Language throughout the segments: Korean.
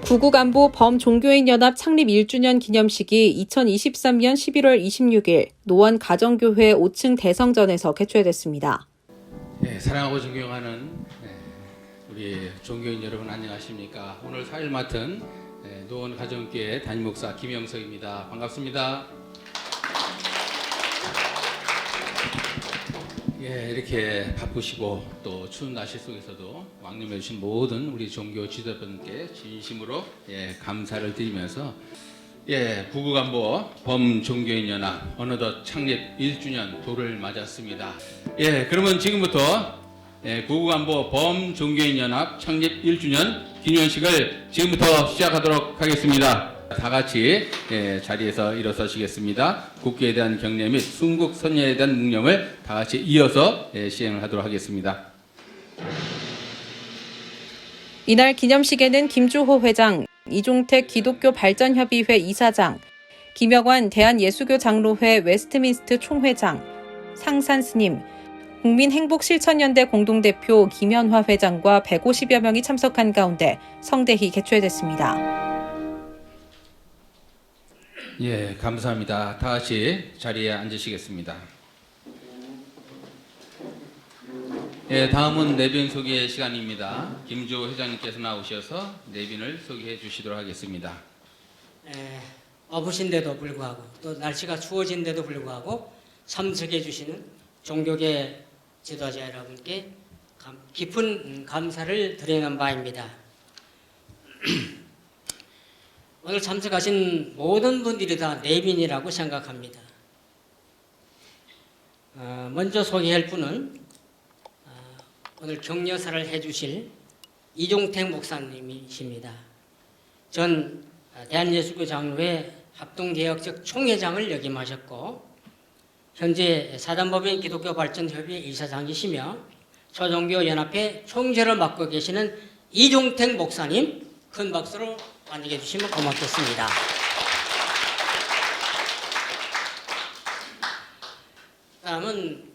구국안보 범종교인연합 창립 1주년 기념식이 2023년 11월 26일 노원 가정교회 5층 대성전에서 개최됐습니다. 네, 사랑하고 존경하는 우리 종교인 여러분 안녕하십니까? 오늘 사회를 맡은 노원 가정교회 담임목사 김영석입니다. 반갑습니다. 예, 이렇게 바쁘시고 또 추운 날씨 속에서도 왕림해 주신 모든 우리 종교 지도자분께 진심으로 감사를 드리면서 구국안보 범종교인연합 어느덧 창립 1주년 도를 맞았습니다. 그러면 지금부터 구국안보 범종교인연합 창립 1주년 기념식을 지금부터 시작하도록 하겠습니다. 다 같이 자리에서 일어서시겠습니다. 국기에 대한 경례 및 순국 선열에 대한 묵념을 다 같이 이어서 시행을 하도록 하겠습니다. 이날 기념식에는 김주호 회장, 이종택 기독교 발전협의회 이사장, 김혁환 대한예수교 장로회 웨스트민스트 총회장, 상산 스님, 국민행복실천연대 공동대표 김현화 회장과 150여 명이 참석한 가운데 성대히 개최됐습니다. 감사합니다. 다 같이 자리에 앉으시겠습니다. 다음은 내빈 소개 시간입니다. 김주호 회장님께서 나오셔서 내빈을 소개해 주시도록 하겠습니다. 어부신데도 불구하고 또 날씨가 추워진데도 불구하고 참석해 주시는 종교계 지도자 여러분께 깊은 감사를 드리는 바입니다. 오늘 참석하신 모든 분들이 다 내빈이라고 생각합니다. 먼저 소개할 분은 오늘 격려사를 해주실 이종택 목사님이십니다. 전 대한예수교 장로회 합동개혁적 총회장을 역임하셨고 현재 사단법인 기독교 발전협의회 이사장이시며 초종교연합회 총재를 맡고 계시는 이종택 목사님 큰 박수로 환영해 주시면 고맙겠습니다. 다음은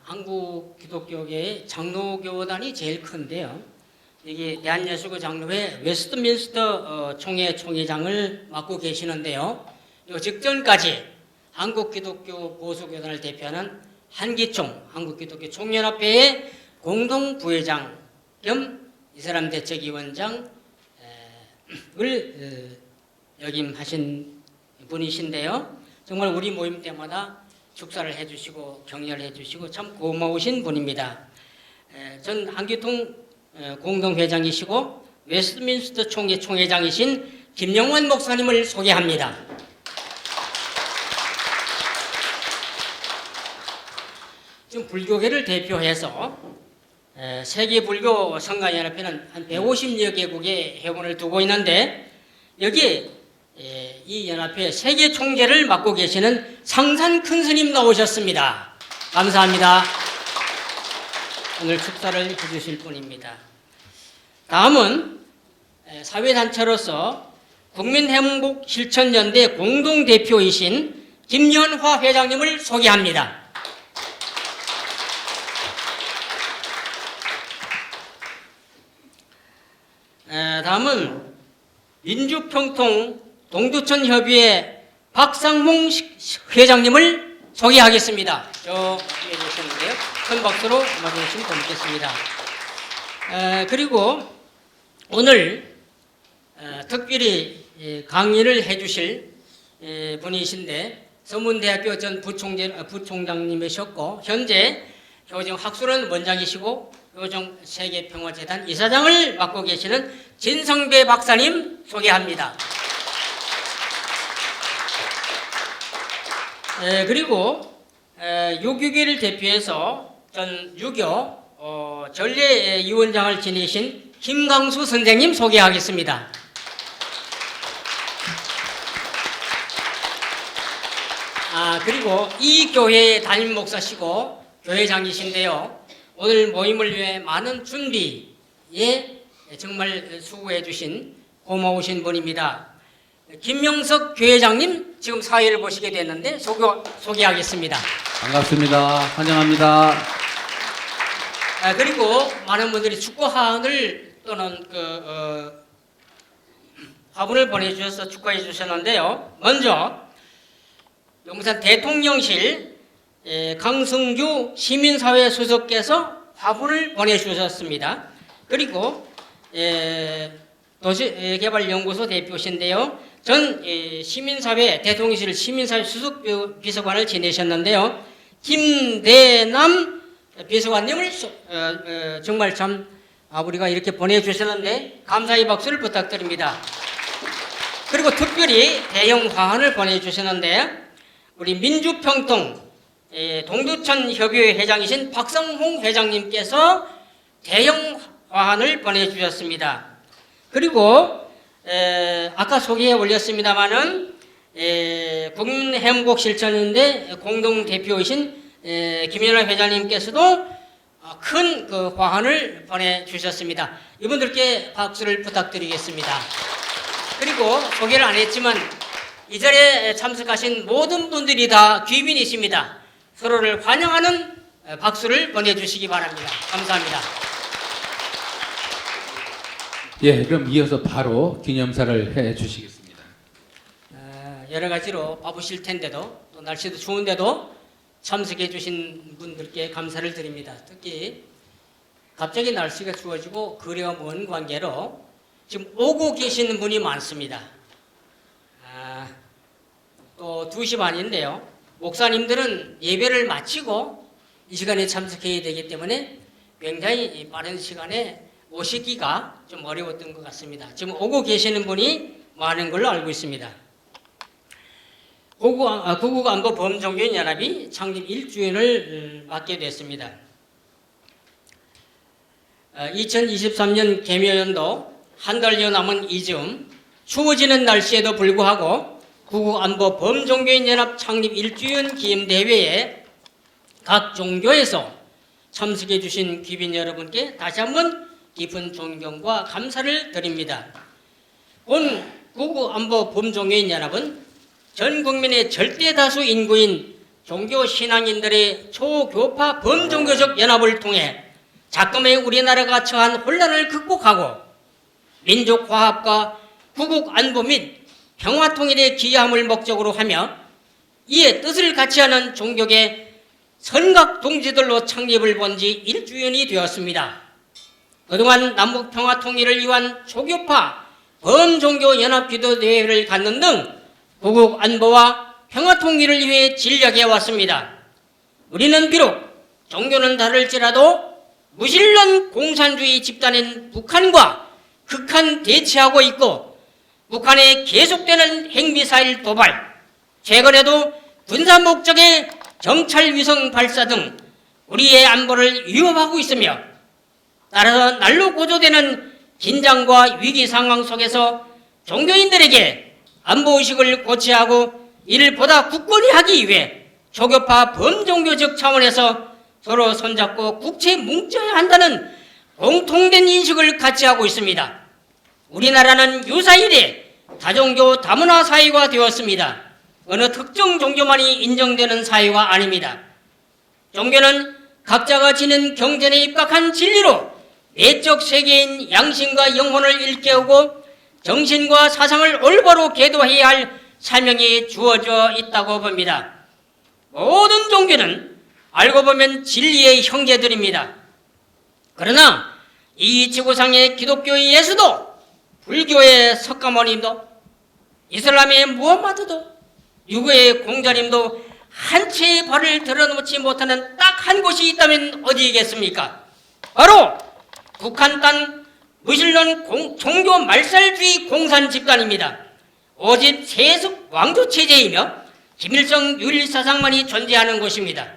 한국 기독교계의 장로교단이 제일 큰데요. 이게 대한예수교 장로회 웨스트민스터 총회 총회장을 맡고 계시는데요. 이 직전까지 한국 기독교 보수교단을 대표하는 한기총 한국기독교 총연합회의 공동 부회장 겸 이스람 대책위원장을 역임하신 분이신데요. 정말 우리 모임 때마다 축사를 해주시고 격려를 해주시고 참 고마우신 분입니다. 전 한기통 공동회장이시고 웨스트민스터 총회 총회장이신 김영환 목사님을 소개합니다. 지금 불교계를 대표해서 세계불교 성가연합회는 한 150여 개국의 회원을 두고 있는데 여기에 이 연합회 세계 총재를 맡고 계시는 상산 큰 스님 나오셨습니다. 감사합니다. 오늘 축사를 해주실 분입니다. 다음은 사회단체로서 국민행복실천연대 공동대표이신 김연화 회장님을 소개합니다. 다음은 민주평통 동두천협의회 박상봉 회장님을 소개하겠습니다. 저 위에 계셨는데요. 큰 박수로 맞이해주시면 고맙겠습니다. 그리고 오늘 특별히 강의를 해주실 분이신데 서문대학교 전 부총장님이셨고 현재 교정 학술원 원장이시고 교정 세계평화재단 이사장을 맡고 계시는 진성배 박사님 소개합니다. 그리고 유교계를 대표해서 전 유교 전례위원장을 지내신 김강수 선생님 소개하겠습니다. 그리고 이 교회의 담임 목사시고 교회장이신데요. 오늘 모임을 위해 많은 준비에 정말 수고해 주신 고마우신 분입니다. 김명석 교회장님 지금 사회를 보시게 됐는데 소개하겠습니다. 반갑습니다. 환영합니다. 그리고 많은 분들이 축구화를 또는 화분을 보내주셔서 축하해 주셨는데요. 먼저 용산 대통령실 강승규 시민사회 수석께서 화분을 보내주셨습니다. 그리고 도시개발연구소 대표신데요. 전 시민사회 대통령실 시민사회 수석 비서관을 지내셨는데요. 김대남 비서관님을 정말 참 우리가 이렇게 보내주셨는데 감사의 박수를 부탁드립니다. 그리고 특별히 대형 화환을 보내주셨는데 우리 민주평통 동두천 협의회 회장이신 박성홍 회장님께서 대형 화환을 보내주셨습니다. 그리고 아까 소개해 올렸습니다마는 국민행복실천인데 공동대표이신 김연아 회장님께서도 큰 그 화환을 보내주셨습니다. 이분들께 박수를 부탁드리겠습니다. 그리고 소개를 안 했지만 이 자리에 참석하신 모든 분들이 다 귀빈이십니다. 서로를 환영하는 박수를 보내주시기 바랍니다. 감사합니다. 예, 그럼 이어서 바로 기념사를 해 주시겠습니다. 여러 가지로 바쁘실 텐데도 또 날씨도 추운데도 참석해 주신 분들께 감사를 드립니다. 특히 갑자기 날씨가 추워지고 거리가 먼 관계로 지금 오고 계시는 분이 많습니다. 또 2시 반인데요. 목사님들은 예배를 마치고 이 시간에 참석해야 되기 때문에 굉장히 빠른 시간에 오시기가 좀 어려웠던 것 같습니다. 지금 오고 계시는 분이 많은 걸로 알고 있습니다. 구국안보범종교연합이 창립 1주년을 맞게 됐습니다. 2023년 개묘연도 한 달여 남은 이즈음 추워지는 날씨에도 불구하고 구국안보범종교연합 창립 1주년 기념대회에 각 종교에서 참석해 주신 귀빈 여러분께 다시 한번 깊은 존경과 감사를 드립니다. 본 구국안보범종교연합은 전 국민의 절대 다수 인구인 종교 신앙인들의 초교파 범종교적 연합을 통해 작금의 우리나라가 처한 혼란을 극복하고 민족 화합과 구국 안보 및 평화 통일에 기여함을 목적으로 하며 이에 뜻을 같이 하는 종교계 선각 동지들로 창립을 본 지 1주년이 되었습니다. 그동안 남북 평화 통일을 위한 초교파 범종교 연합 기도 대회를 갖는 등 구국 안보와 평화 통일을 위해 진력해 왔습니다. 우리는 비록 종교는 다를지라도 무신론 공산주의 집단인 북한과 극한 대치하고 있고 북한의 계속되는 핵미사일 도발, 최근에도 군사 목적의 정찰 위성 발사 등 우리의 안보를 위협하고 있으며 따라서 날로 고조되는 긴장과 위기 상황 속에서 종교인들에게 안보의식을 고취하고 이를 보다 굳건히 하기 위해 초교파 범종교적 차원에서 서로 손잡고 국채 뭉쳐야 한다는 공통된 인식을 같이 하고 있습니다. 우리나라는 유사일에 다종교 다문화 사회가 되었습니다. 어느 특정 종교만이 인정되는 사회가 아닙니다. 종교는 각자가 지닌 경전에 입각한 진리로 내적 세계인 양심과 영혼을 일깨우고 정신과 사상을 올바로 계도해야 할 사명이 주어져 있다고 봅니다. 모든 종교는 알고 보면 진리의 형제들입니다. 그러나 이 지구상의 기독교의 예수도 불교의 석가모니도 이슬람의 무함마드도 유교의 공자님도 한 채의 발을 들어놓지 못하는 딱 한 곳이 있다면 어디겠습니까? 바로 북한 땅 무신론 종교 말살주의 공산 집단입니다. 오직 세습 왕조 체제이며 김일성 윤리사상만이 존재하는 곳입니다.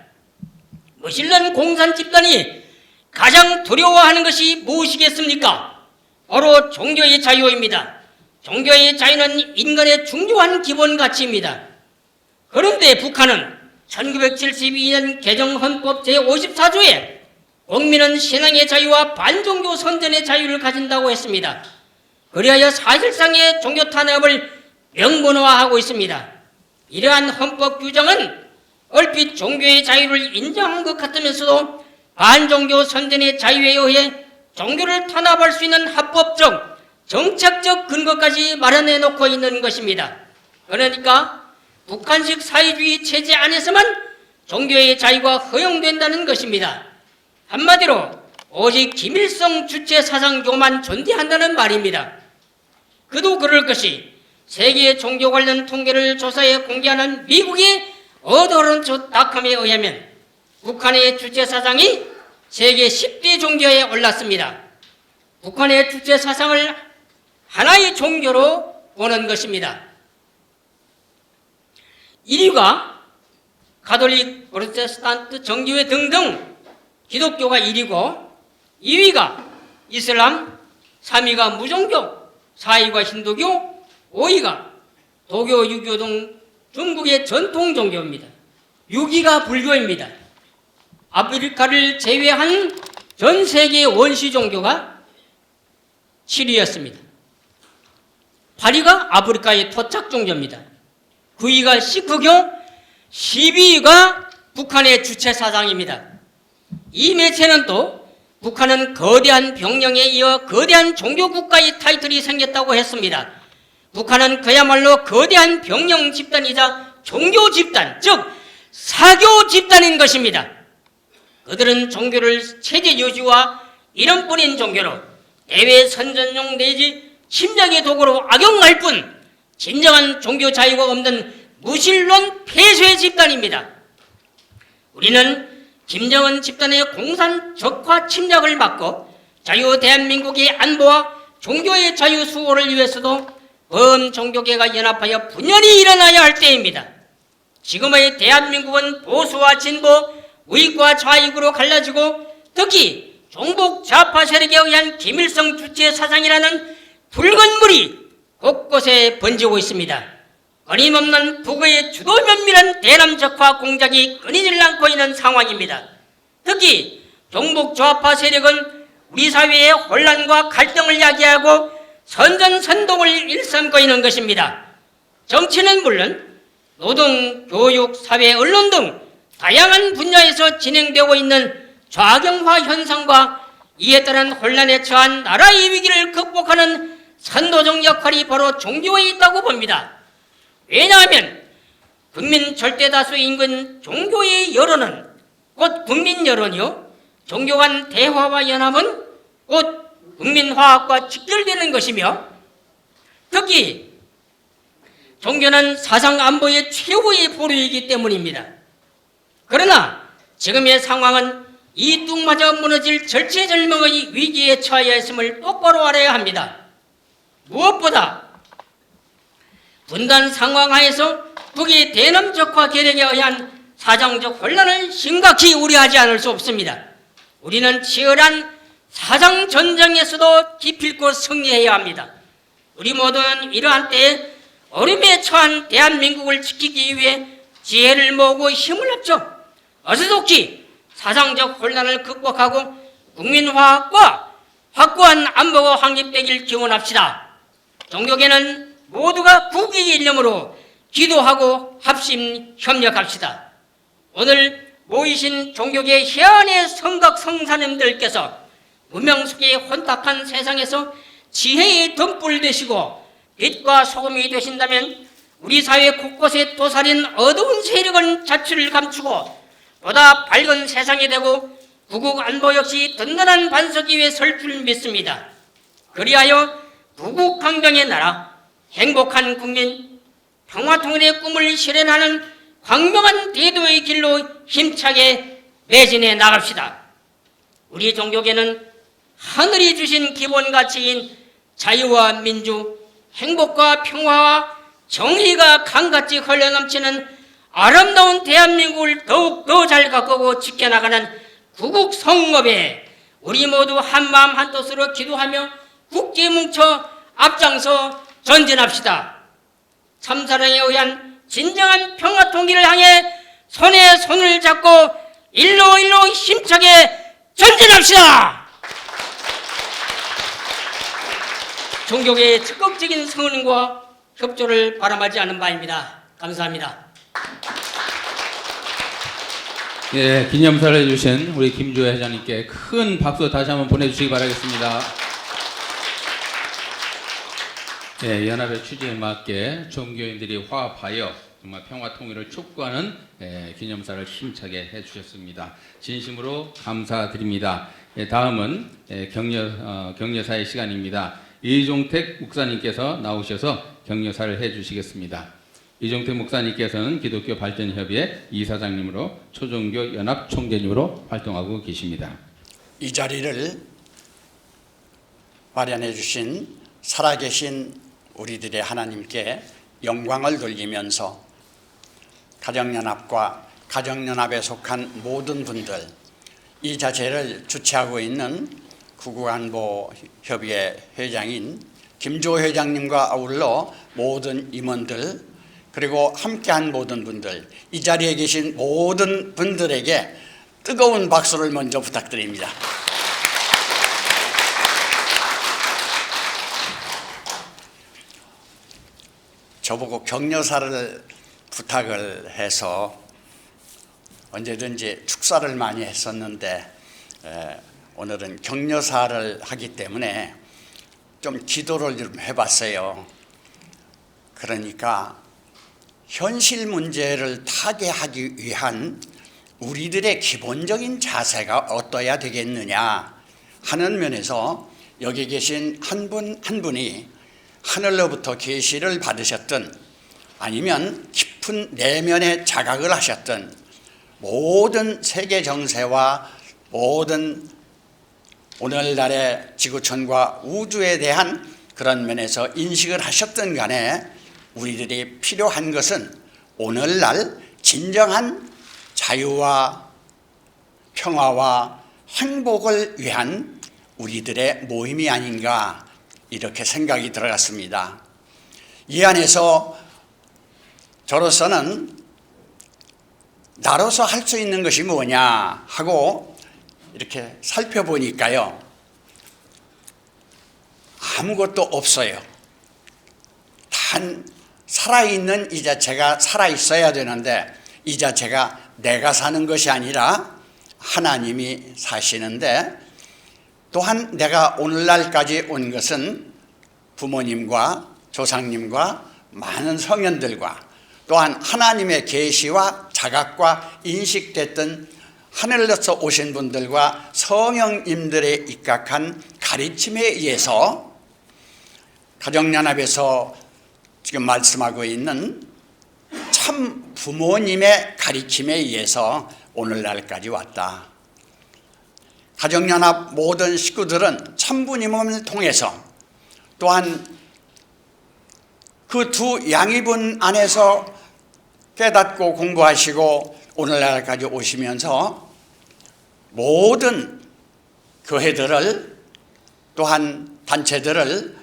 무신론 공산 집단이 가장 두려워하는 것이 무엇이겠습니까? 바로 종교의 자유입니다. 종교의 자유는 인간의 중요한 기본 가치입니다. 그런데 북한은 1972년 개정 헌법 제54조에 국민은 신앙의 자유와 반종교 선전의 자유를 가진다고 했습니다. 그리하여 사실상의 종교 탄압을 명문화하고 있습니다. 이러한 헌법 규정은 얼핏 종교의 자유를 인정한 것 같으면서도 반종교 선전의 자유에 의해 종교를 탄압할 수 있는 합법적 정책적 근거까지 마련해 놓고 있는 것입니다. 그러니까 북한식 사회주의 체제 안에서만 종교의 자유가 허용된다는 것입니다. 한마디로 오직 김일성 주체 사상교만 존재한다는 말입니다. 그도 그럴 것이 세계 종교 관련 통계를 조사해 공개하는 미국의 어더런츠닷컴에 의하면 북한의 주체 사상이 세계 10대 종교에 올랐습니다. 북한의 주체 사상을 하나의 종교로 보는 것입니다. 1위가 가톨릭, 프로테스탄트, 정교회 등등 기독교가 1위고 2위가 이슬람, 3위가 무종교, 4위가 힌두교, 5위가 도교, 유교 등 중국의 전통 종교입니다. 6위가 불교입니다. 아프리카를 제외한 전 세계의 원시 종교가 7위였습니다. 8위가 아프리카의 토착 종교입니다. 9위가 시크교, 10위가 북한의 주체 사상입니다. 이 매체는 또 북한은 거대한 병영에 이어 거대한 종교 국가의 타이틀이 생겼다고 했습니다. 북한은 그야말로 거대한 병영 집단이자 종교 집단, 즉 사교 집단인 것입니다. 그들은 종교를 체제 유지와 이름뿐인 종교로 대외 선전용 내지 침략의 도구로 악용할 뿐 진정한 종교 자유가 없는 무신론 폐쇄 집단입니다. 우리는 김정은 집단의 공산 적화 침략을 막고 자유 대한민국의 안보와 종교의 자유 수호를 위해서도 범종교계가 연합하여 분열이 일어나야 할 때입니다. 지금의 대한민국은 보수와 진보, 우익과 좌익으로 갈라지고 특히 종북 좌파 세력에 의한 김일성 주체 사상이라는 붉은 물이 곳곳에 번지고 있습니다. 끊임없는 북의 주도 면밀한 대남 적화 공작이 끊이질 않고 있는 상황입니다. 특히 종북 좌파 세력은 우리 사회의 혼란과 갈등을 야기하고 선전선동을 일삼고 있는 것입니다. 정치는 물론 노동, 교육, 사회, 언론 등 다양한 분야에서 진행되고 있는 좌경화 현상과 이에 따른 혼란에 처한 나라의 위기를 극복하는 선도적 역할이 바로 종교에 있다고 봅니다. 왜냐하면 국민 절대다수 인근 종교의 여론은 곧 국민 여론이요, 종교 간 대화와 연합은 곧 국민화합과 직결되는 것이며 특히 종교는 사상 안보의 최후의 보루이기 때문입니다. 그러나 지금의 상황은 이 뚝마저 무너질 절체절명의 위기에 처해 있음을 똑바로 알아야 합니다. 무엇보다 분단 상황 하에서 북의 대남적화 계략에 의한 사정적 혼란을 심각히 우려하지 않을 수 없습니다. 우리는 치열한 사상 전쟁에서도 기필코 승리해야 합니다. 우리 모두는 이러한 때에 어려움에 처한 대한민국을 지키기 위해 지혜를 모으고 힘을 합쳐 어수속히 사상적 혼란을 극복하고 국민화합과 확고한 안보가 확립되길 기원합시다. 종교계는 모두가 국익의 일념으로 기도하고 합심 협력합시다. 오늘 모이신 종교계 희한의 성각 성사님들께서 무명숙의 혼탁한 세상에서 지혜의 덤불 되시고 빛과 소금이 되신다면 우리 사회 곳곳에 도사린 어두운 세력은 자취를 감추고 보다 밝은 세상이 되고 구국 안보 역시 든든한 반석 위에 설 줄 믿습니다. 그리하여 부국 강병의 나라, 행복한 국민, 평화통일의 꿈을 실현하는 광명한 대도의 길로 힘차게 매진해 나갑시다. 우리 종교계는 하늘이 주신 기본 가치인 자유와 민주, 행복과 평화와 정의가 강같이 흘러넘치는 아름다운 대한민국을 더욱더 잘 가꾸고 지켜나가는 구국 성업에 우리 모두 한마음 한뜻으로 기도하며 굳게 뭉쳐 앞장서 전진합시다. 참사랑에 의한 진정한 평화통일을 향해 손에 손을 잡고 일로 힘차게 전진합시다. 종교계의 적극적인 성원과 협조를 바람하지 않은 바입니다. 감사합니다. 예, 기념사를 해주신 우리 김주호 회장님께 큰 박수 다시 한번 보내주시기 바라겠습니다. 예, 연합의 취지에 맞게 종교인들이 화합하여 정말 평화 통일을 촉구하는 기념사를 힘차게 해주셨습니다. 진심으로 감사드립니다. 다음은 격려사의 시간입니다. 이종택 목사님께서 나오셔서 격려사를 해주시겠습니다. 이종택 목사님께서는 기독교 발전협의회 이사장님으로 초종교 연합 총재님으로 활동하고 계십니다. 이 자리를 마련해 주신 살아계신 우리들의 하나님께 영광을 돌리면서 가정연합과 가정연합에 속한 모든 분들, 이 자체를 주최하고 있는 구구간보협의회 회장인 김주호 회장님과 아울러 모든 임원들, 그리고 함께한 모든 분들, 이 자리에 계신 모든 분들에게 뜨거운 박수를 먼저 부탁드립니다. 저보고 격려사를 부탁을 해서 언제든지 축사를 많이 했었는데 오늘은 격려사를 하기 때문에 좀 기도를 좀 해봤어요. 그러니까 현실 문제를 타개하기 위한 우리들의 기본적인 자세가 어떠해야 되겠느냐 하는 면에서 여기 계신 한 분 한 분이 하늘로부터 계시를 받으셨든 아니면 깊은 내면의 자각을 하셨든 모든 세계 정세와 모든 오늘날의 지구촌과 우주에 대한 그런 면에서 인식을 하셨든 간에 우리들이 필요한 것은 오늘날 진정한 자유와 평화와 행복을 위한 우리들의 모임이 아닌가 이렇게 생각이 들어갔습니다. 이 안에서 저로서는 나로서 할 수 있는 것이 뭐냐 하고 이렇게 살펴보니까요, 아무것도 없어요. 단 살아있는 이 자체가 살아있어야 되는데 이 자체가 내가 사는 것이 아니라 하나님이 사시는데, 또한 내가 오늘날까지 온 것은 부모님과 조상님과 많은 성현들과 또한 하나님의 계시와 자각과 인식됐던 하늘로서 오신 분들과 성령님들의 입각한 가르침에 의해서 가정연합에서 지금 말씀하고 있는 참 부모님의 가르침에 의해서 오늘날까지 왔다. 가정연합 모든 식구들은 참부님을 통해서 또한 그 두 양이분 안에서 깨닫고 공부하시고 오늘날까지 오시면서 모든 교회들을 또한 단체들을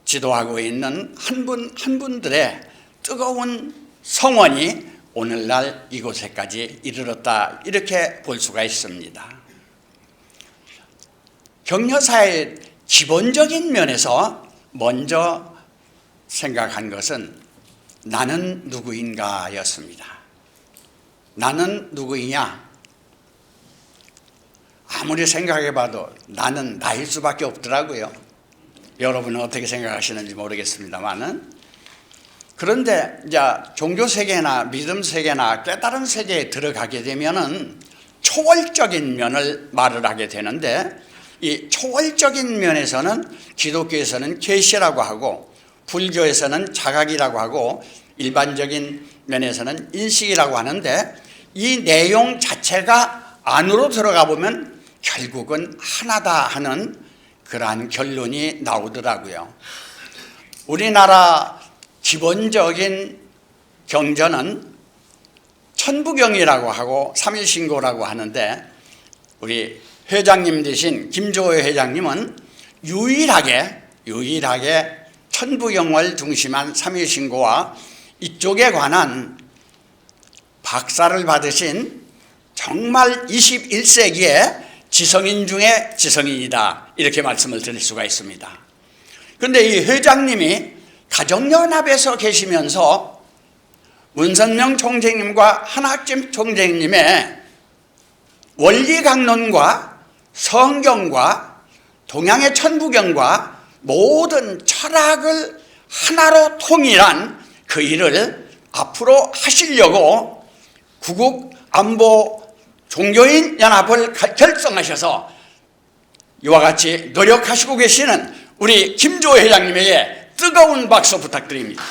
지도하고 있는 한 분 한 분들의 뜨거운 성원이 오늘날 이곳에까지 이르렀다, 이렇게 볼 수가 있습니다. 격려사의 기본적인 면에서 먼저 생각한 것은 나는 누구인가 였습니다. 나는 누구이냐? 아무리 생각해봐도 나는 나일 수밖에 없더라고요. 여러분은 어떻게 생각하시는지 모르겠습니다만은, 그런데 이제 종교 세계나 믿음 세계나 깨달은 세계에 들어가게 되면은 초월적인 면을 말을 하게 되는데, 이 초월적인 면에서는 기독교에서는 계시라고 하고 불교에서는 자각이라고 하고 일반적인 면에서는 인식이라고 하는데, 이 내용 자체가 안으로 들어가 보면 결국은 하나다 하는 그러한 결론이 나오더라고요. 우리나라 기본적인 경전은 천부경이라고 하고 삼일신고라고 하는데, 우리 회장님 되신 김조호 회장님은 유일하게 천부경을 중심한 삼일신고와 이쪽에 관한 박사를 받으신 정말 21세기의 지성인 중에 지성인이다, 이렇게 말씀을 드릴 수가 있습니다. 그런데 이 회장님이 가정연합에서 계시면서 문선명 총재님과 한학집 총재님의 원리강론과 성경과 동양의 천부경과 모든 철학을 하나로 통일한 그 일을 앞으로 하시려고 구국 안보 종교인 연합을 결성하셔서 이와 같이 노력하시고 계시는 우리 김주호 회장님에게 뜨거운 박수 부탁드립니다.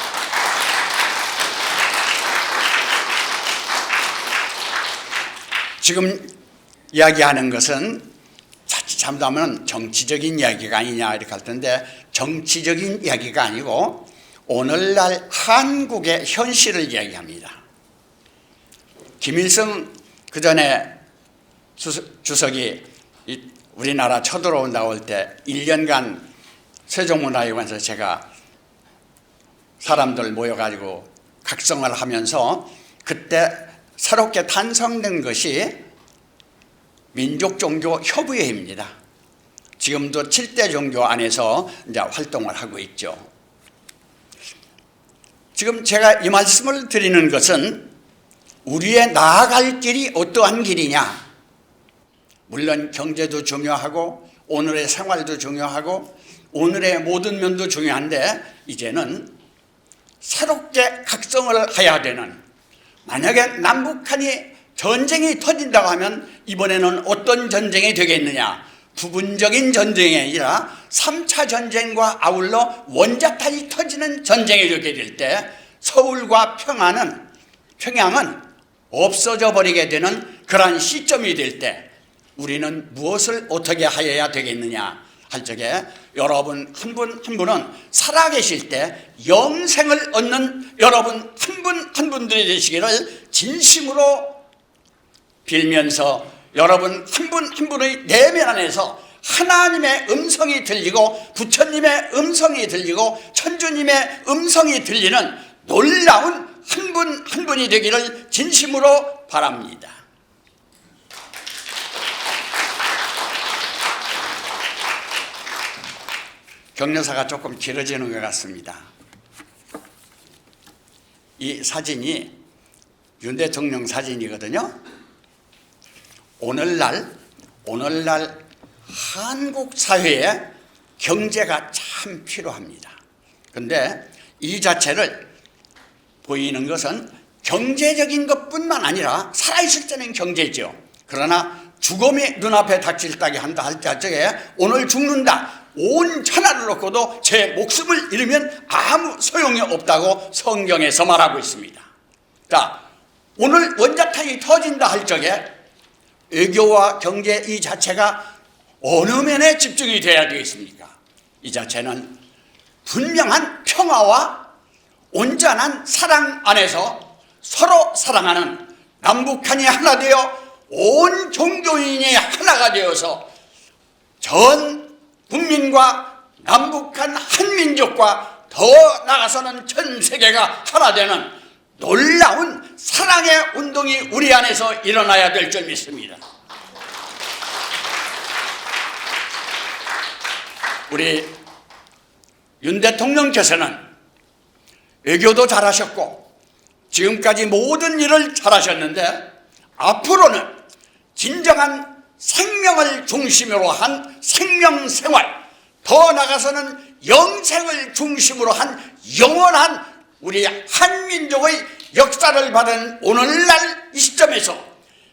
지금 이야기하는 것은 자칫 잘못하면 정치적인 이야기가 아니냐 이렇게 할 텐데, 정치적인 이야기가 아니고 오늘날 한국의 현실을 이야기합니다. 김일성 그전에 주석이 우리나라 쳐들어온다고 할 때 1년간 세종문화회관에서 제가 사람들 모여가지고 각성을 하면서 그때 새롭게 탄생된 것이 민족종교협의회입니다. 지금도 7대 종교 안에서 이제 활동을 하고 있죠. 지금 제가 이 말씀을 드리는 것은 우리의 나아갈 길이 어떠한 길이냐. 물론 경제도 중요하고 오늘의 생활도 중요하고 오늘의 모든 면도 중요한데, 이제는 새롭게 각성을 해야 되는, 만약에 남북한이 전쟁이 터진다고 하면 이번에는 어떤 전쟁이 되겠느냐. 부분적인 전쟁이 아니라 3차 전쟁과 아울러 원자탄이 터지는 전쟁이 되게 될 때 서울과 평양은 없어져 버리게 되는 그러한 시점이 될 때 우리는 무엇을 어떻게 하여야 되겠느냐 할 적에, 여러분 한 분 한 분은 살아계실 때 영생을 얻는 여러분 한 분 한 분들이 되시기를 진심으로 빌면서, 여러분 한 분 한 분의 내면 안에서 하나님의 음성이 들리고 부처님의 음성이 들리고 천주님의 음성이 들리는 놀라운 한 분 한 분이 되기를 진심으로 바랍니다. 격려사가 조금 길어지는 것 같습니다. 이 사진이 윤 대통령 사진이거든요. 오늘날 한국 사회에 경제가 참 필요합니다. 그런데 이 자체를 보이는 것은 경제적인 것뿐만 아니라 살아있을 때는 경제죠. 그러나 죽음이 눈앞에 닥칠 따게 한다 할 적에 오늘 죽는다, 온 천하를 놓고도 제 목숨을 잃으면 아무 소용이 없다고 성경에서 말하고 있습니다. 자, 오늘 원자탄이 터진다 할 적에 외교와 경제 이 자체가 어느 면에 집중이 돼야 되겠습니까? 이 자체는 분명한 평화와 온전한 사랑 안에서 서로 사랑하는 남북한이 하나 되어 온 종교인이 하나가 되어서 전 국민과 남북한 한민족과 더 나아가서는 전 세계가 하나 되는 놀라운 사랑의 운동이 우리 안에서 일어나야 될 줄 믿습니다. 우리 윤 대통령께서는 외교도 잘하셨고 지금까지 모든 일을 잘하셨는데, 앞으로는 진정한 생명을 중심으로 한 생명생활, 더 나아가서는 영생을 중심으로 한 영원한 우리 한민족의 역사를 받은 오늘날 이 시점에서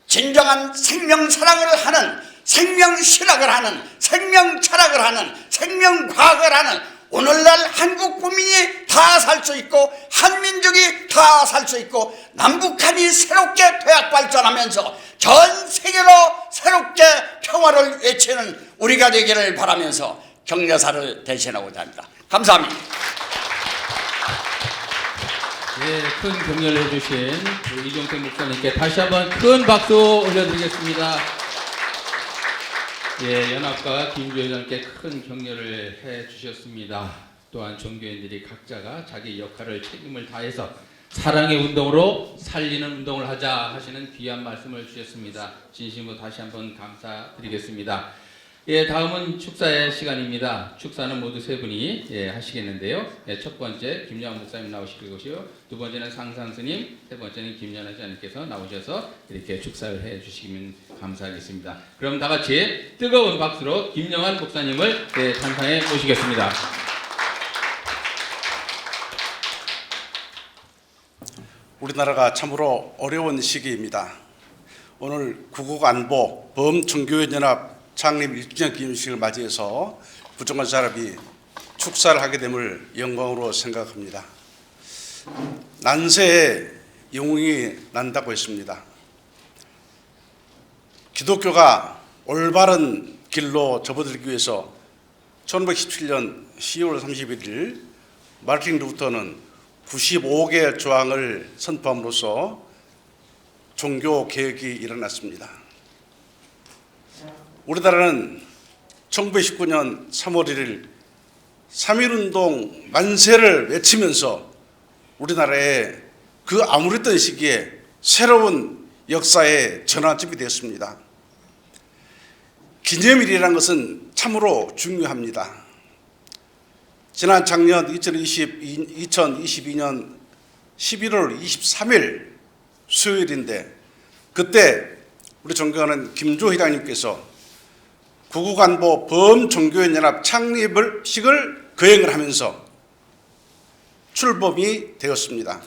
진정한 생명사랑을 하는, 생명실학을 하는, 생명철학을 하는, 생명과학을 하는 오늘날 한국 국민이 다 살 수 있고 한민족이 다 살 수 있고 남북한이 새롭게 도약 발전하면서 전 세계로 새롭게 평화를 외치는 우리가 되기를 바라면서 격려사를 대신하고자 합니다. 감사합니다. 예, 큰 격려를 해주신 이종택 목사님께 다시 한번 큰 박수 올려드리겠습니다. 예, 연합과 김주호 회장님께 큰 격려를 해주셨습니다. 또한 종교인들이 각자가 자기 역할을 책임을 다해서 사랑의 운동으로 살리는 운동을 하자 하시는 귀한 말씀을 주셨습니다. 진심으로 다시 한번 감사드리겠습니다. 예, 다음은 축사의 시간입니다. 축사는 모두 세 분이 하시겠는데요. 예, 첫 번째 김영환 목사님 나오실 것이요, 두 번째는 상상 스님, 세 번째는 김연아 장님께서 나오셔서 이렇게 축사를 해주시면 감사하겠습니다. 그럼 다 같이 뜨거운 박수로 김영환 목사님을 찬상에 모시겠습니다. 우리나라가 참으로 어려운 시기입니다. 오늘 구국안보 범종교연합 창립 1주년 기념식을 맞이해서 부정한 사람이 축사를 하게 됨을 영광으로 생각합니다. 난세에 영웅이 난다고 했습니다. 기독교가 올바른 길로 접어들기 위해서 1917년 10월 31일 마르틴 루터는 95개 조항을 선포함으로써 종교 개혁이 일어났습니다. 우리나라는 1919년 3월 1일 3.1운동 만세를 외치면서 우리나라의 그 아무랬던 시기에 새로운 역사의 전환점이 되었습니다. 기념일이라는 것은 참으로 중요합니다. 지난 작년 2022년 11월 23일 수요일인데 그때 우리 존경하는 김조 회장님께서 구국안보 범종교연합 창립식을 거행을 하면서 출범이 되었습니다.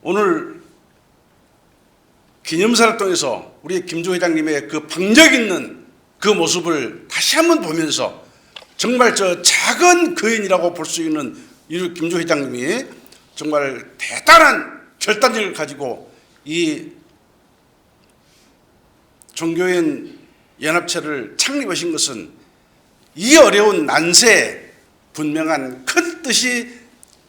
오늘 기념사를 통해서 우리 김조 회장님의 그 박력 있는 그 모습을 다시 한번 보면서 정말 저 작은 거인이라고 볼 수 있는 이 김조 회장님이 정말 대단한 결단력을 가지고 이 종교인 연합체를 창립하신 것은 이 어려운 난세에 분명한 큰 뜻이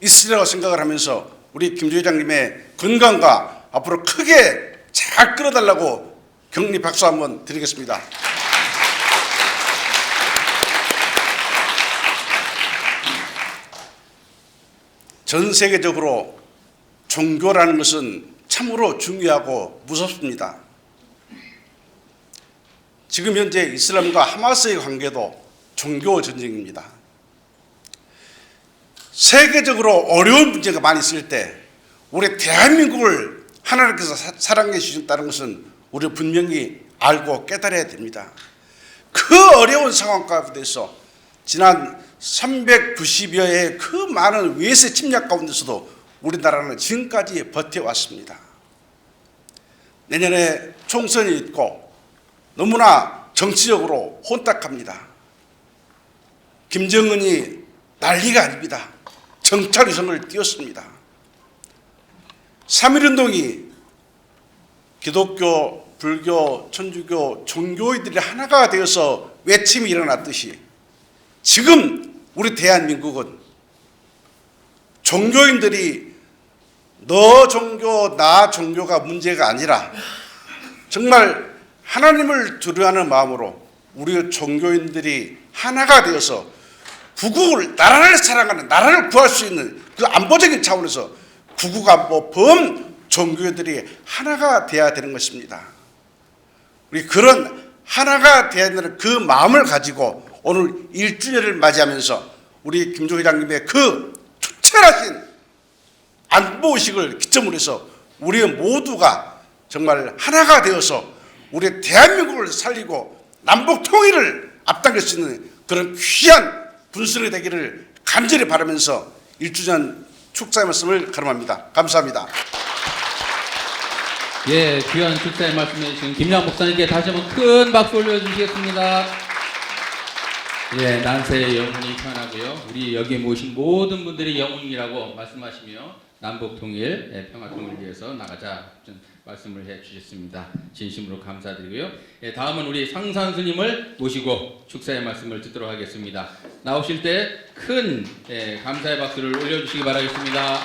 있으리라고 생각을 하면서 우리 김조 회장님의 건강과 앞으로 크게 잘 끌어달라고 격리 박수 한번 드리겠습니다. 전 세계적으로 종교라는 것은 참으로 중요하고 무섭습니다. 지금 현재 이슬람과 하마스의 관계도 종교 전쟁입니다. 세계적으로 어려운 문제가 많이 있을 때 우리 대한민국을 하나님께서 사랑해 주셨다는 것은 우리 분명히 알고 깨달아야 됩니다. 그 어려운 상황 가운데서 지난 390여의 그 많은 외세 침략 가운데서도 우리나라는 지금까지 버텨왔습니다. 내년에 총선이 있고 너무나 정치적으로 혼탁합니다. 김정은이 난리가 아닙니다. 정찰위성을 띄웠습니다. 3.1운동이 기독교, 불교, 천주교, 종교인들이 하나가 되어서 외침이 일어났듯이 지금 우리 대한민국은 종교인들이 너 종교, 나 종교가 문제가 아니라 정말 하나님을 두려워하는 마음으로 우리 종교인들이 하나가 되어서 구국을, 나라를 사랑하는, 나라를 구할 수 있는 그 안보적인 차원에서 구국안보 범종교인들이 하나가 되어야 되는 것입니다. 우리 그런 하나가 되어야 되는 그 마음을 가지고 오늘 1주년을 맞이하면서 우리 김조 회장님의 그 특별하신 안보의식을 기점으로 해서 우리 모두가 정말 하나가 되어서 우리 대한민국을 살리고 남북 통일을 앞당길 수 있는 그런 귀한 분수령이 되기를 간절히 바라면서 1주년 축사의 말씀을 가름합니다. 감사합니다. 예, 귀한 축사의 말씀해 주신 김양 목사님께 다시 한번 큰 박수 올려주시겠습니다. 예, 난세의 영혼이 편하고요. 우리 여기 모신 모든 분들이 영웅이라고 말씀하시며 남북 통일, 평화 통일을 위해서 나가자 말씀을 해주셨습니다. 진심으로 감사드리고요. 예, 다음은 우리 상산스님을 모시고 축사의 말씀을 듣도록 하겠습니다. 나오실 때 큰 감사의 박수를 올려주시기 바라겠습니다.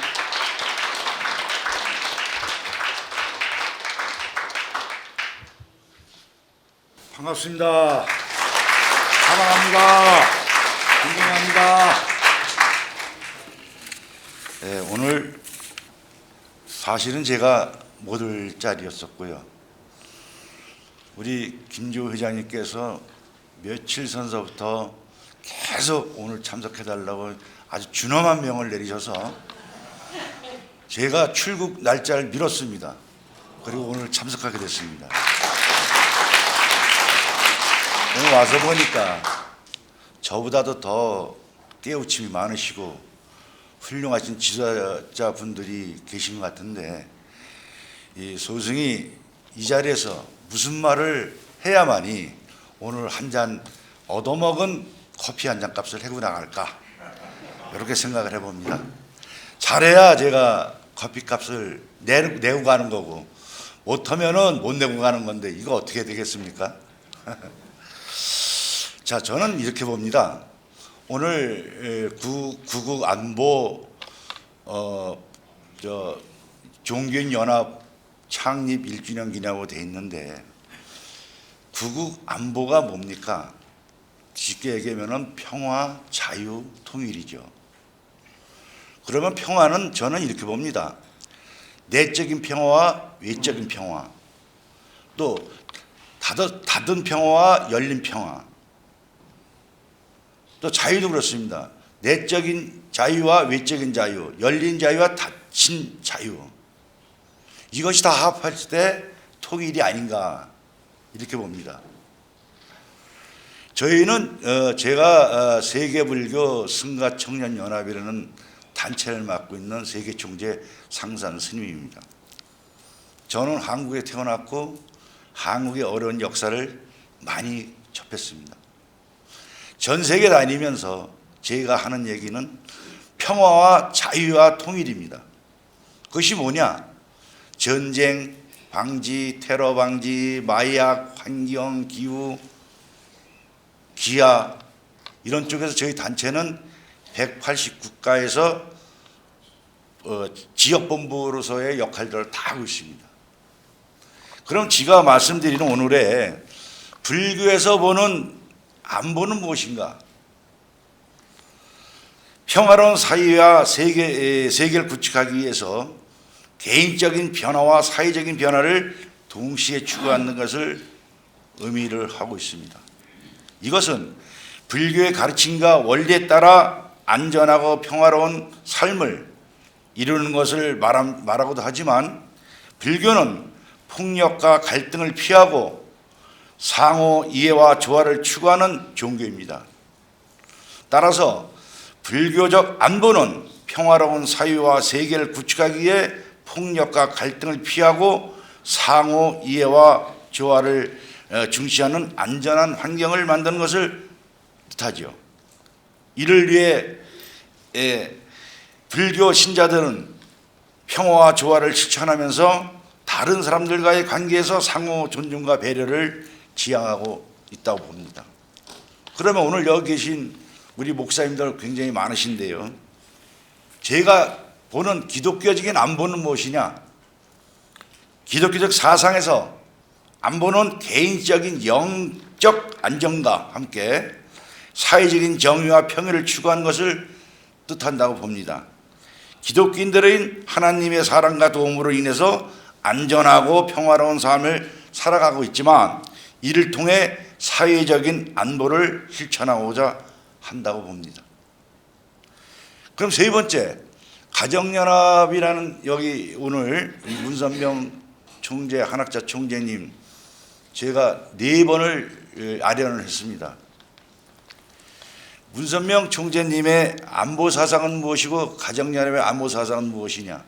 반갑습니다. 사랑합니다. 존경합니다. 네, 오늘 사실은 제가 못 올 자리였었고요. 우리 김조 회장님께서 며칠 전서부터 계속 오늘 참석해달라고 아주 준엄한 명을 내리셔서 제가 출국 날짜를 미뤘습니다. 그리고 오늘 참석하게 됐습니다. 오늘 와서 보니까 저보다도 더 깨우침이 많으시고 훌륭하신 지도자분들이 계신 것 같은데 이 소승이 이 자리에서 무슨 말을 해야만이 오늘 한 잔 얻어먹은 커피 한 잔 값을 해고 나갈까 이렇게 생각을 해봅니다. 잘해야 제가 커피 값을 내고 가는 거고 못하면은 못 내고 가는 건데 이거 어떻게 되겠습니까? 자, 저는 이렇게 봅니다. 오늘 구국 안보 종교인 연합 창립 1주년 기념으로 돼 있는데 구국 안보가 뭡니까? 쉽게 얘기하면은 평화, 자유, 통일이죠. 그러면 평화는 저는 이렇게 봅니다. 내적인 평화와 외적인 평화, 또 닫은 평화와 열린 평화, 또 자유도 그렇습니다. 내적인 자유와 외적인 자유, 열린 자유와 닫힌 자유, 이것이 다 합했을 때 통일이 아닌가 이렇게 봅니다. 저희는 제가 세계불교 승가청년연합이라는 단체를 맡고 있는 세계총재 상산 스님입니다. 저는 한국에 태어났고 한국의 어려운 역사를 많이 접했습니다. 전 세계 다니면서 제가 하는 얘기는 평화와 자유와 통일입니다. 그것이 뭐냐? 전쟁 방지, 테러 방지, 마약, 환경, 기후, 기아 이런 쪽에서 저희 단체는 180국가에서 지역본부로서의 역할들을 다 하고 있습니다. 그럼 제가 말씀드리는 오늘의 불교에서 보는 안보는 무엇인가? 평화로운 사회와 세계를 구축하기 위해서 개인적인 변화와 사회적인 변화를 동시에 추구하는 것을 의미를 하고 있습니다. 이것은 불교의 가르침과 원리에 따라 안전하고 평화로운 삶을 이루는 것을 말하고도 하지만 불교는 폭력과 갈등을 피하고 상호 이해와 조화를 추구하는 종교입니다. 따라서 불교적 안보는 평화로운 사회와 세계를 구축하기 위해 폭력과 갈등을 피하고 상호 이해와 조화를 중시하는 안전한 환경을 만드는 것을 뜻하죠. 이를 위해 불교 신자들은 평화와 조화를 실천하면서 다른 사람들과의 관계에서 상호 존중과 배려를 지향하고 있다고 봅니다. 그러면 오늘 여기 계신 우리 목사님들 굉장히 많으신데요. 제가 보는 기독교적인 안보는 무엇이냐? 기독교적 사상에서 안보는 개인적인 영적 안정과 함께 사회적인 정의와 평화를 추구하는 것을 뜻한다고 봅니다. 기독교인들은 하나님의 사랑과 도움으로 인해서 안전하고 평화로운 삶을 살아가고 있지만 이를 통해 사회적인 안보를 실천하고자 한다고 봅니다. 그럼 세 번째, 가정연합이라는 여기 오늘 문선명 총재, 한학자 총재님 제가 4번을 아련을 했습니다. 문선명 총재님의 안보 사상은 무엇이고 가정연합의 안보 사상은 무엇이냐?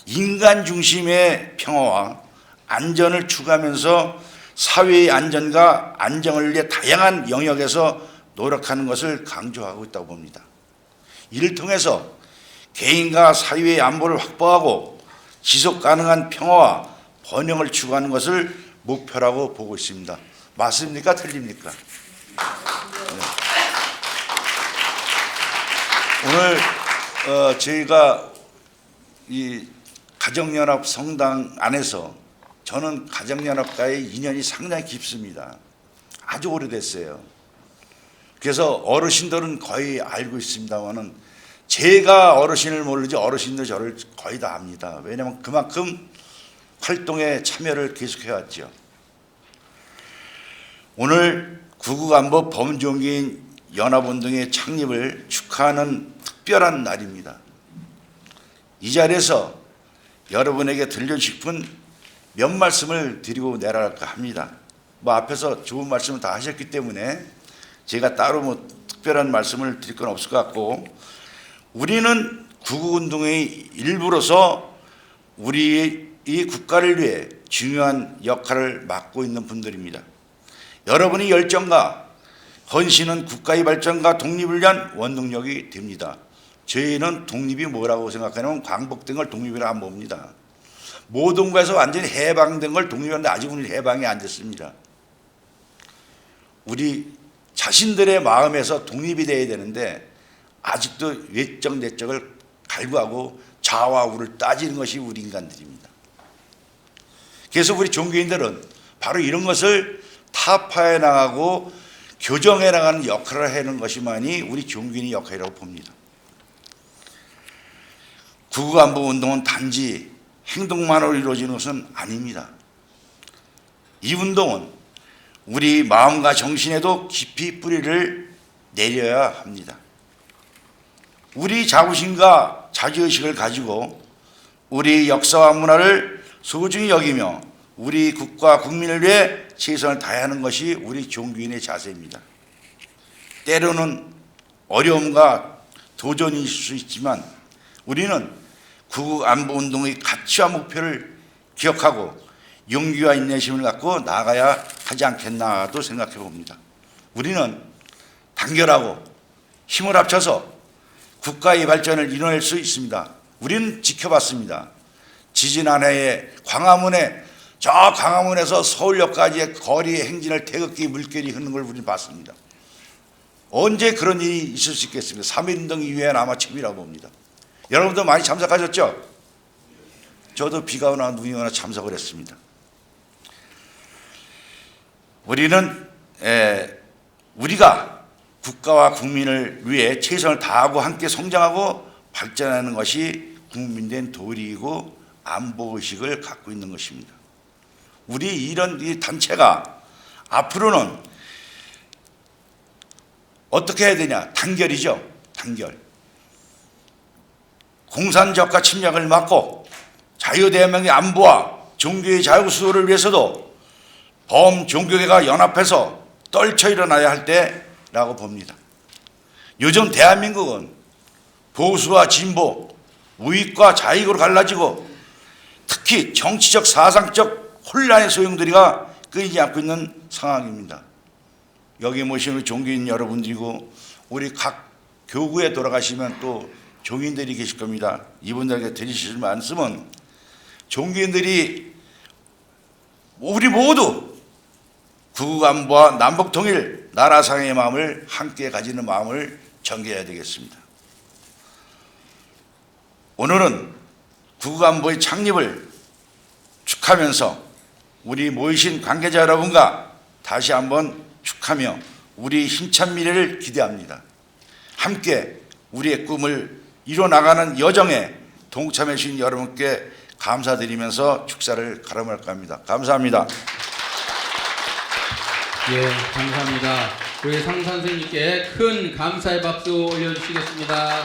인간 중심의 평화와 안전을 추구하면서 사회의 안전과 안정을 위해 다양한 영역에서 노력하는 것을 강조하고 있다고 봅니다. 이를 통해서 개인과 사회의 안보를 확보하고 지속 가능한 평화와 번영을 추구하는 것을 목표라고 보고 있습니다. 맞습니까? 틀립니까? 네. 오늘 저희가 이 가정연합 성당 안에서 저는 가정연합과의 인연이 상당히 깊습니다. 아주 오래됐어요. 그래서 어르신들은 거의 알고 있습니다만은 제가 어르신을 모르지 어르신들 저를 거의 다 압니다. 왜냐하면 그만큼 활동에 참여를 계속해왔죠. 오늘 구국안보 범종교인 연합운동의 창립을 축하하는 특별한 날입니다. 이 자리에서 여러분에게 들려주고 싶은 몇 말씀을 드리고 내려갈까 합니다. 앞에서 좋은 말씀을 다 하셨기 때문에 제가 따로 특별한 말씀을 드릴 건 없을 것 같고 우리는 구국운동의 일부로서 우리 이 국가를 위해 중요한 역할을 맡고 있는 분들입니다. 여러분의 열정과 헌신은 국가의 발전과 독립을 위한 원동력이 됩니다. 저희는 독립이 뭐라고 생각하냐면 광복된 걸 독립이라 안 봅니다. 모든 것에서 완전히 해방된 걸 독립이라는데 아직 우리 해방이 안 됐습니다. 우리 자신들의 마음에서 독립이 돼야 되는데 아직도 외적 내적을 갈구하고 자와 우를 따지는 것이 우리 인간들입니다. 그래서 우리 종교인들은 바로 이런 것을 타파해 나가고 교정해 나가는 역할을 하는 것이만이 우리 종교인의 역할이라고 봅니다. 구국안보운동은 단지 행동만으로 이루어지는 것은 아닙니다. 이 운동은 우리 마음과 정신에도 깊이 뿌리를 내려야 합니다. 우리 자부심과 자기의식을 가지고 우리 역사와 문화를 소중히 여기며 우리 국가 국민을 위해 최선을 다해야 하는 것이 우리 종교인의 자세입니다. 때로는 어려움과 도전이 있을 수 있지만 우리는 구국안보운동의 가치와 목표를 기억하고 용기와 인내심을 갖고 나아가야 하지 않겠나도 생각해 봅니다. 우리는 단결하고 힘을 합쳐서 국가의 발전을 이뤄낼 수 있습니다. 우리는 지켜봤습니다. 지지난해에 저 광화문에서 서울역까지의 거리의 행진을 태극기 물결이 흐르는 걸 우리는 봤습니다. 언제 그런 일이 있을 수 있겠습니까? 3.1운동 이후에는 아마 처음이라고 봅니다. 여러분도 많이 참석하셨죠? 저도 비가 오나 눈이 오나 참석을 했습니다. 우리가 국가와 국민을 위해 최선을 다하고 함께 성장하고 발전하는 것이 국민된 도리이고 안보의식을 갖고 있는 것입니다. 우리 이런 이 단체가 앞으로는 어떻게 해야 되냐? 단결이죠. 단결. 공산적과 침략을 막고 자유대한민국의 안보와 종교의 자유 수호를 위해서도 범종교계가 연합해서 떨쳐 일어나야 할 때라고 봅니다. 요즘 대한민국은 보수와 진보, 우익과 좌익으로 갈라지고 특히 정치적 사상적 혼란의 소용돌이가 끊이지 않고 있는 상황입니다. 여기 모신 우리 종교인 여러분들이고 우리 각 교구에 돌아가시면 또 종인들이 계실 겁니다. 이분들에게 드리실 말씀은 종교인들이 우리 모두 구국안보와 남북통일 나라상의 마음을 함께 가지는 마음을 전개해야 되겠습니다. 오늘은 구국안보의 창립을 축하하면서 우리 모이신 관계자 여러분과 다시 한번 축하하며 우리 힘찬 미래를 기대합니다. 함께 우리의 꿈을 이뤄나가는 여정에 동참해 주신 여러분께 감사드리면서 축사를 가름할까 합니다. 감사합니다. 예, 감사합니다. 우리 상 선생님께 큰 감사의 박수 올려주시겠습니다.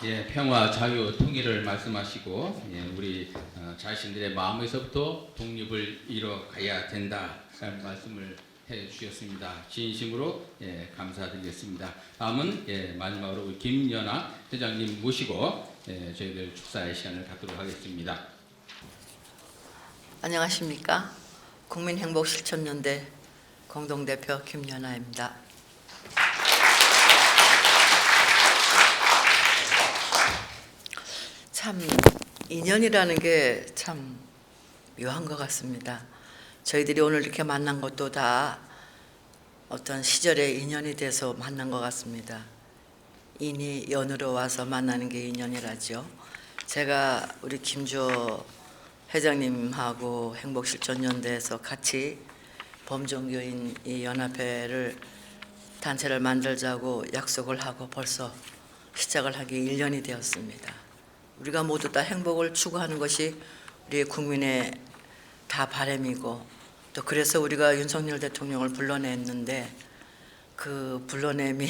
예, 평화, 자유, 통일을 말씀하시고 우리 자신들의 마음에서부터 독립을 이뤄가야 된다 말씀을 해주셨습니다. 진심으로 감사드리겠습니다. 다음은 마지막으로 우리 김연아 회장님 모시고 저희들 축사의 시간을 갖도록 하겠습니다. 안녕하십니까? 국민행복실천연대 공동대표 김연아입니다. 참 인연이라는 게 참 묘한 것 같습니다. 저희들이 오늘 이렇게 만난 것도 다 어떤 시절의 인연이 돼서 만난 것 같습니다. 인이 연으로 와서 만나는 게 인연이라죠. 제가 우리 김주호 회장님하고 행복실천연대에서 같이 범종교인 이 연합회를 단체를 만들자고 약속을 하고 벌써 시작을 하기 1년이 되었습니다. 우리가 모두 다 행복을 추구하는 것이 우리 국민의 다 바람이고 또 그래서 우리가 윤석열 대통령을 불러냈는데 그 불러냄이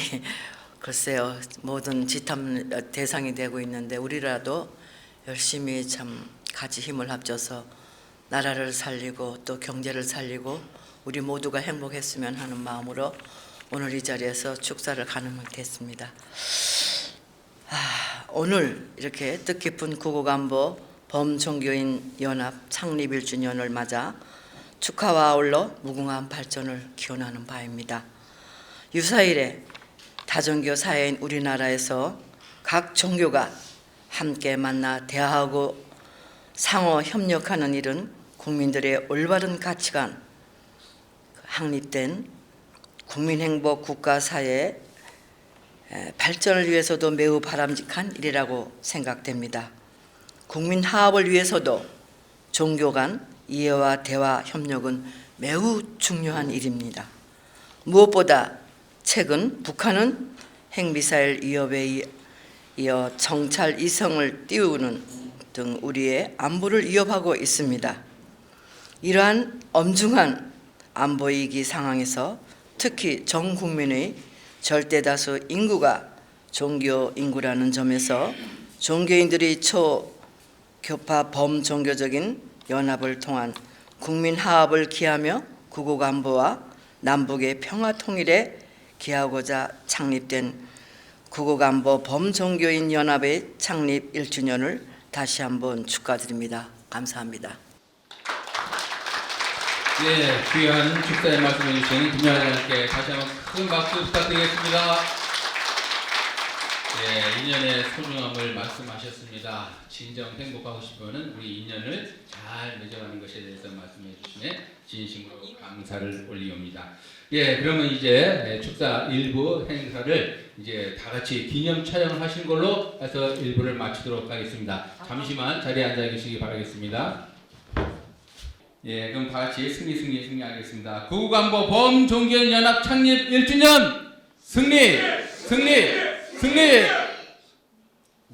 글쎄요 모든 지탄 대상이 되고 있는데 우리라도 열심히 참 같이 힘을 합쳐서 나라를 살리고 또 경제를 살리고 우리 모두가 행복했으면 하는 마음으로 오늘 이 자리에서 축사를 가능했습니다. 오늘 이렇게 뜻깊은 구국안보 범종교인 연합 창립 1주년을 맞아 축하와 아울러 무궁한 발전을 기원하는 바입니다. 유사일에 다종교 사회인 우리나라에서 각 종교가 함께 만나 대화하고 상호 협력하는 일은 국민들의 올바른 가치관 확립된 국민행복 국가사회의 발전을 위해서도 매우 바람직한 일이라고 생각됩니다. 국민 화합을 위해서도 종교 간 이해와 대화 협력은 매우 중요한 일입니다. 무엇보다 최근 북한은 핵미사일 위협에 이어 정찰 위성을 띄우는 등 우리의 안보를 위협하고 있습니다. 이러한 엄중한 안보 위기 상황에서 특히 전 국민의 절대다수 인구가 종교 인구라는 점에서 종교인들이 초교파 범종교적인 연합을 통한 국민 화합을 기하며 구국 안보와 남북의 평화 통일에 기하고자 창립된 구국 안보 범종교인 연합의 창립 1주년을 다시 한번 축하드립니다. 감사합니다. 네, 귀한 축사의 말씀해 주신 김여장님께 다시 한번 큰 박수 부탁드리겠습니다. 네, 인연의 소중함을 말씀하셨습니다. 진정 행복하고 싶으면 우리 인연을 잘 맺어가는 것에 대해서 말씀해 주시네 진심으로 감사를 올리옵니다. 예, 그러면 이제 축사 일부 행사를 이제 다 같이 기념 촬영을 하신 걸로 해서 일부를 마치도록 하겠습니다. 잠시만 자리에 앉아 계시기 바라겠습니다. 예, 그럼 다 같이 승리하겠습니다. 구국안보 범종교인 연합 창립 1주년 승리!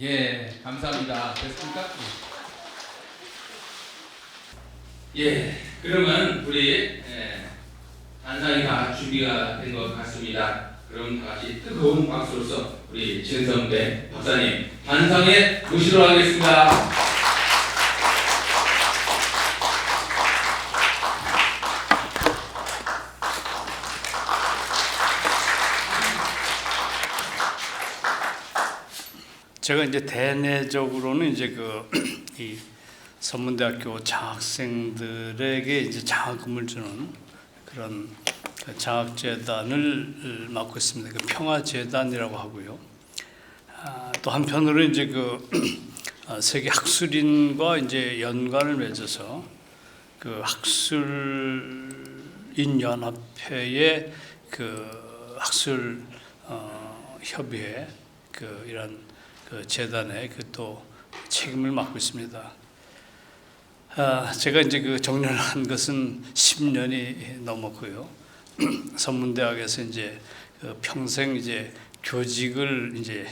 예, 감사합니다. 됐습니까? 예, 그러면 우리 단상이 다 준비가 된 것 같습니다. 그럼 다 같이 뜨거운 박수로서 우리 진성배 박사님 단상에 모시도록 하겠습니다. 제가 이제 대내적으로는 이제 이 선문대학교 장학생들에게 이제 장학금을 주는 그런 장학재단을 맡고 있습니다. 그 평화재단이라고 하고요. 또 한편으로 이제 세계 학술인과 이제 연관을 맺어서 그 학술인 연합회의 그 학술 협의회 이런 재단의 또 책임을 맡고 있습니다. 제가 이제 정년한 것은 10년이 넘었고요. 선문대학에서 이제 평생 이제 교직을 이제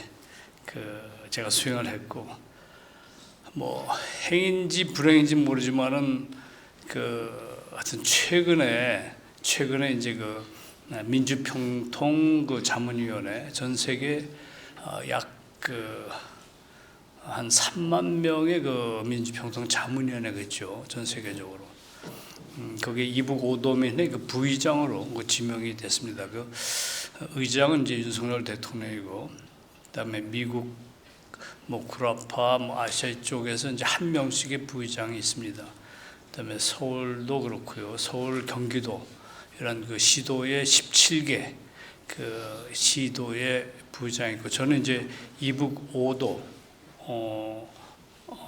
제가 수행을 했고, 뭐 행인지 불행인지 모르지만은 하여튼 최근에 이제 민주평통 자문위원회 전 세계 약 한 3만 명의 민주평통 자문위원회가 있죠, 전 세계적으로. 거기에 이북 오도민의 부의장으로 지명이 됐습니다. 의장은 이제 윤석열 대통령이고, 그다음에 미국, 구라파, 아시아 쪽에서 이제 한 명씩의 부의장이 있습니다. 그다음에 서울도 그렇고요, 서울, 경기도 이런 시도의 17개 시도의 부의장이 있고, 저는 이제 이북 5도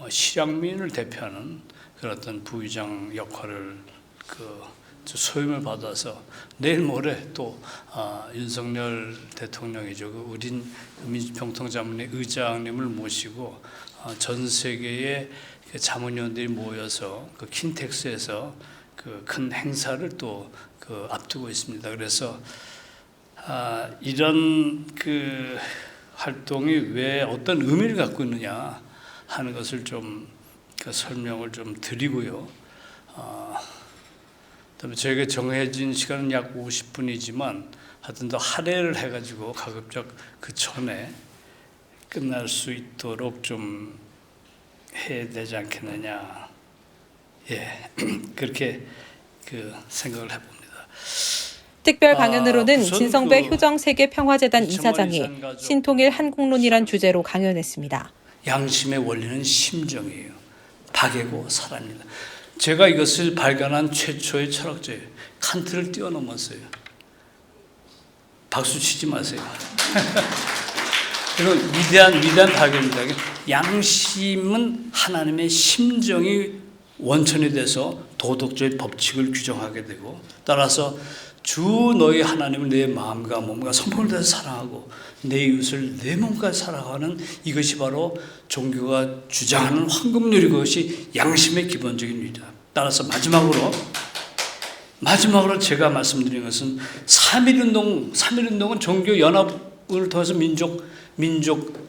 실향민을 대표하는 그런 어떤 부의장 역할을 소임을 받아서 내일 모레 또 윤석열 대통령이죠, 우린 민주평통자문회 의장님을 모시고 전 세계의 자문위원들이 모여서 킨텍스에서 큰 행사를 또 앞두고 있습니다. 그래서 이런 활동이 왜 어떤 의미를 갖고 있느냐 하는 것을 좀 설명을 좀 드리고요. 그다음에 저에게 정해진 시간은 약 50분이지만 하여튼 더 할애를 해가지고 가급적 그 전에 끝날 수 있도록 좀 해야 되지 않겠느냐. 예, 그렇게 생각을 해봅니다. 특별 강연으로는 우선 진성배 그 효정세계평화재단 이청원 이사장이 이사님 가족. 신통일 한국론이란 주제로 강연했습니다. 양심의 원리는 심정이에요. 박애고 사랑입니다. 제가 이것을 발견한 최초의 철학자예요. 칸트를 뛰어넘었어요. 박수 치지 마세요. 이런 위대한 발견입니다. 양심은 하나님의 심정이 원천이 돼서 도덕적인 법칙을 규정하게 되고, 따라서 주 너희 하나님을 내 마음과 몸과 성품을 다해서 사랑하고 내 이웃을 내 몸까지 사랑하는, 이것이 바로 종교가 주장하는 황금률이, 그것이 양심의 기본적인 윤리다. 따라서 마지막으로 제가 말씀드린 것은 3.1운동은 종교 연합을 통해서 민족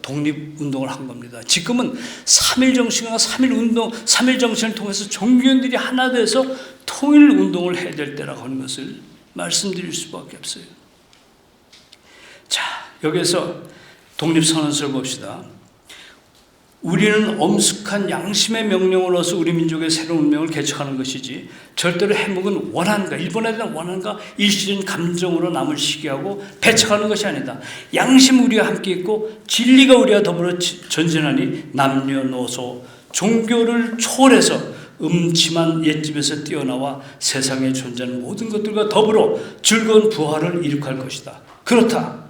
독립운동을 한 겁니다. 지금은 3.1 정신과 3.1 정신을 통해서 종교인들이 하나 돼서 통일운동을 해야 될 때라고 하는 것을 말씀드릴 수밖에 없어요. 자, 여기서 독립선언서를 봅시다. 우리는 엄숙한 양심의 명령으로서 우리 민족의 새로운 운명을 개척하는 것이지, 절대로 해묵은 원한과, 일본에 대한 원한과 일시적인 감정으로 남을 시기하고 배척하는 것이 아니다. 양심 우리와 함께 있고 진리가 우리와 더불어 전진하니 남녀노소 종교를 초월해서 음침한 옛집에서 뛰어나와 세상에 존재하는 모든 것들과 더불어 즐거운 부활을 이룩할 것이다. 그렇다.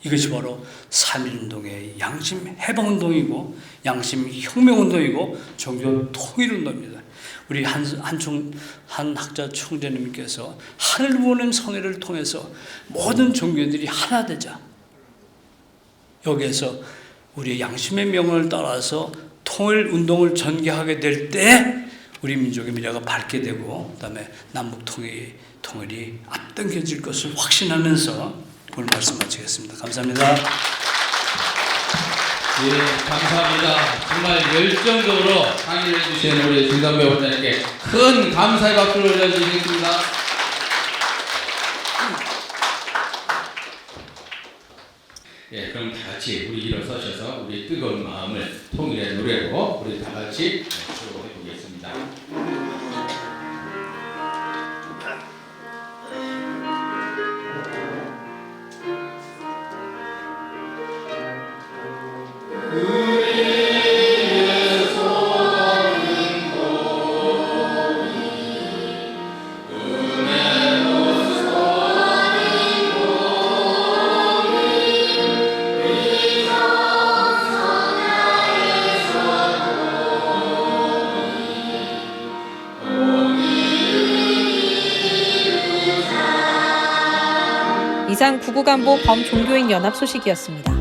이것이 바로 3.1운동의 양심 해방운동이고 양심 혁명운동이고 종교 통일운동입니다. 우리 한 학자 총재님께서 하늘 보낸 성회를 통해서 모든 종교인들이 하나 되자, 여기에서 우리의 양심의 명을 따라서 통일운동을 전개하게 될 때 우리 민족의 미래가 밝게 되고, 그다음에 남북 통일이 앞당겨질 것을 확신하면서 오늘 말씀 마치겠습니다. 감사합니다. 예, 감사합니다. 정말 열정적으로 강의를 해주신 우리 진성배 원장님께 큰 감사의 박수를 올려주시겠습니다. 예, 그럼 다 같이 우리 일어서셔서 우리 뜨거운 마음을 통일의 노래로 우리 다 같이 수록해 보겠습니다. 이상 구구간보 범종교인 연합 소식이었습니다.